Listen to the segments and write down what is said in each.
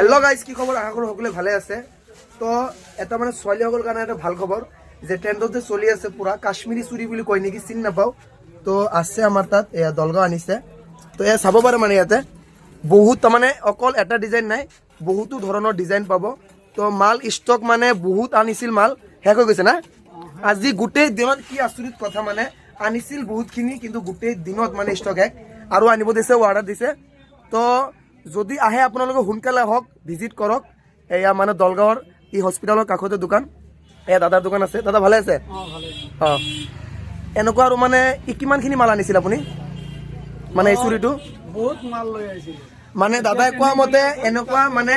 hello guys কি খবৰ আশা কৰি সকলে ভালে আছে তো এটা মানে ছোৱালী সকলৰ কাৰণে এটা ভাল খবৰ যে ট্ৰেন্ডতে চলি আছে পুৰা কাশ্মীৰী চুৰি বুলি কয় নেকি চিন নাপাও তো আছে আমাৰ তাত এয়া দলগাঁও আনিছে তো এয়া চাব পাৰে মানে ইয়াতে বহুত মানে অকল এটা ডিজাইন নাই বহুতো ধৰণৰ ডিজাইন পাব তো মাল ষ্টক মানে বহুত আনিছিল মাল শেষ হৈ গৈছে না আজি গোটেই দিনত কি আচৰিত কথা মানে আনিছিল বহুতখিনি কিন্তু গোটেই দিনত মানে ষ্টক শেষ আৰু আনিব দিছে অৰ্ডাৰ দিছে তো যদি আহে আপোনালোকে সোনকালে হওক ভিজিট কৰক এয়া মানে দলগাঁৱৰ ই হস্পিটালৰ কাষতে দোকান এয়া দাদাৰ দোকান আছে দাদা ভালে আছে এনেকুৱা আৰু মানে ই কিমানখিনি মাল আনিছিল আপুনি মানে এই চুৰিটো বহুত মাল লৈ আহিছিল মানে দাদাই কোৱা মতে এনেকুৱা মানে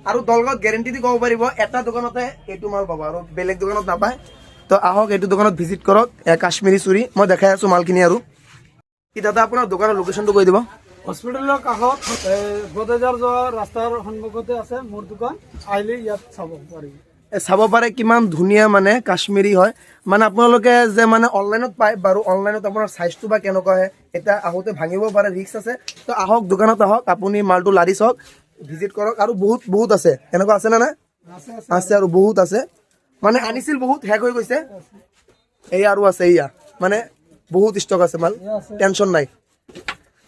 আৰু দলগাঁৱত গ্যাৰেণ্টি দি ক'ব পাৰিব এটা দোকানতে এইটো মাল পাব আৰু বেলেগ দোকানত নাপায় তো আহক এইটো দোকানত ভিজিট কৰক এয়া কাশ্মীৰী চুৰি মই দেখাই আছোঁ মালখিনি আৰু কি দাদা আপোনাৰ দোকানৰ লোকেশ্যনটো কৈ দিব হস্পিটেলৰ কাষত বজাজাৰ যোৱা ৰাস্তাৰ সন্মুখতে আছে মোৰ দোকান আহিলে ইয়াত চাব পাৰিব চাব পাৰে কিমান ধুনীয়া মানে কাশ্মীৰী হয় মানে আপোনালোকে যে মানে অনলাইনত পায় বাৰু অনলাইনত আপোনাৰ চাইজটো বা কেনেকুৱা হয় এটা আহোঁতে ভাঙিব পাৰে ৰিস্ক আছে তো আহক দোকানত আহক আপুনি মালটো লাৰি চাওক ভিজিট কৰক আৰু বহুত আছে এনেকুৱা আছে না আছে আৰু বহুত আছে মানে আনিছিল বহুত শেষ হৈ গৈছে এয়া আৰু আছে এয়া মানে বহুত ষ্টক আছে মাল টেনশ্যন নাই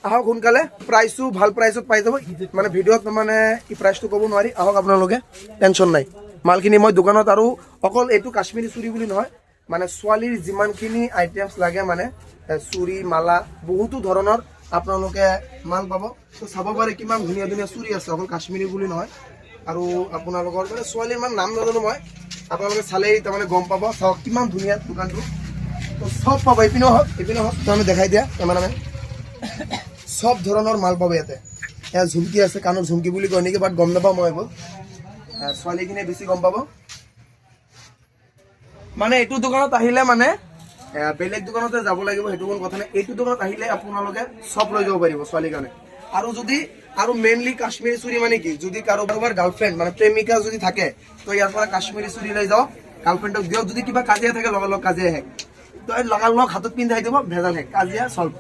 আহক সোনকালে প্ৰাইচো ভাল প্ৰাইচত পাই যাব মানে ভিডিঅ'ত মানে ই প্ৰাইচটো ক'ব নোৱাৰি আহক আপোনালোকে টেনশ্যন নাই মালখিনি মই দোকানত আৰু অকল এইটো কাশ্মীৰী চুৰি বুলি নহয় মানে ছোৱালীৰ যিমানখিনি আইটেমছ লাগে মানে চুৰি মালা বহুতো ধৰণৰ আপোনালোকে মাল পাব তো চাব পাৰে কিমান ধুনীয়া ধুনীয়া চুৰি আছে অকল কাশ্মীৰী বুলি নহয় আৰু আপোনালোকৰ মানে ছোৱালীৰ ইমান নাম নাজানো মই আপোনালোকে চালেই তাৰমানে গম পাব চাওক কিমান ধুনীয়া দোকানটো তো চব পাব এইপিনেও হওক তো আমি দেখাই দিয়া কেমেৰামেন সব ধৰণৰ মাল পাব ইয়াতে এয়া ঝুমকি আছে কাণৰ ঝুমকি বুলি কয় নেকি বাট গম নাপাওঁ মই এইবোৰ ছোৱালীখিনিয়ে বেছি গম পাব মানে এইটো দোকানত আহিলে মানে বেলেগ দোকানতে যাব লাগিব সেইটো কোনো কথা নাই এইটো দোকানত আহিলে আপোনালোকে সব লৈ যাব পাৰিব ছোৱালীৰ কাৰণে আৰু যদি আৰু মেইনলি কাশ্মীৰী চুৰি মানে কি যদি কাৰোবাৰ গাৰ্লফ্ৰেণ্ড মানে প্ৰেমিকা যদি থাকে তো ইয়াৰ পৰা কাশ্মীৰী চুৰি লৈ যাওক গাৰ্লফ্ৰেণ্ডক দিয়ক যদি কিবা কাজিয়া থাকে লগালগ কাজিয়া শেষ তো লগালগ হাতত পিন্ধাই দিব ভেজাল শেষ কাজিয়া চল্ভ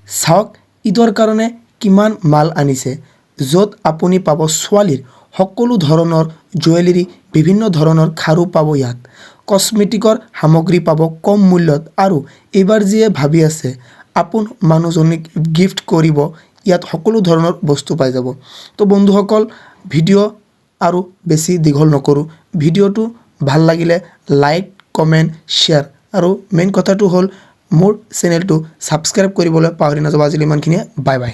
চাওক ঈদৰ কাৰণে কিমান মাল আনিছে য'ত আপুনি পাব ছোৱালীৰ সকলো ধৰণৰ জুৱেলাৰী বিভিন্ন ধৰণৰ খাৰু পাব ইয়াত কসমেটিকৰ সামগ্ৰী পাব কম মূল্যত আৰু এইবাৰ যিয়ে ভাবি আছে আপোন মানুহজনীক গিফ্ট কৰিব ইয়াত সকলো ধৰণৰ বস্তু পাই যাব তো বন্ধুসকল ভিডিঅ' আৰু বেছি দীঘল নকৰোঁ ভিডিঅ'টো ভাল লাগিলে লাইক কমেণ্ট শ্বেয়াৰ আৰু মেইন কথাটো হ'ল মোৰ চেনেলটো ছাবস্ক্ৰাইব কৰিবলৈ পাহৰি নাযাব আজিলৈ ইমানখিনিয়ে বাই বাই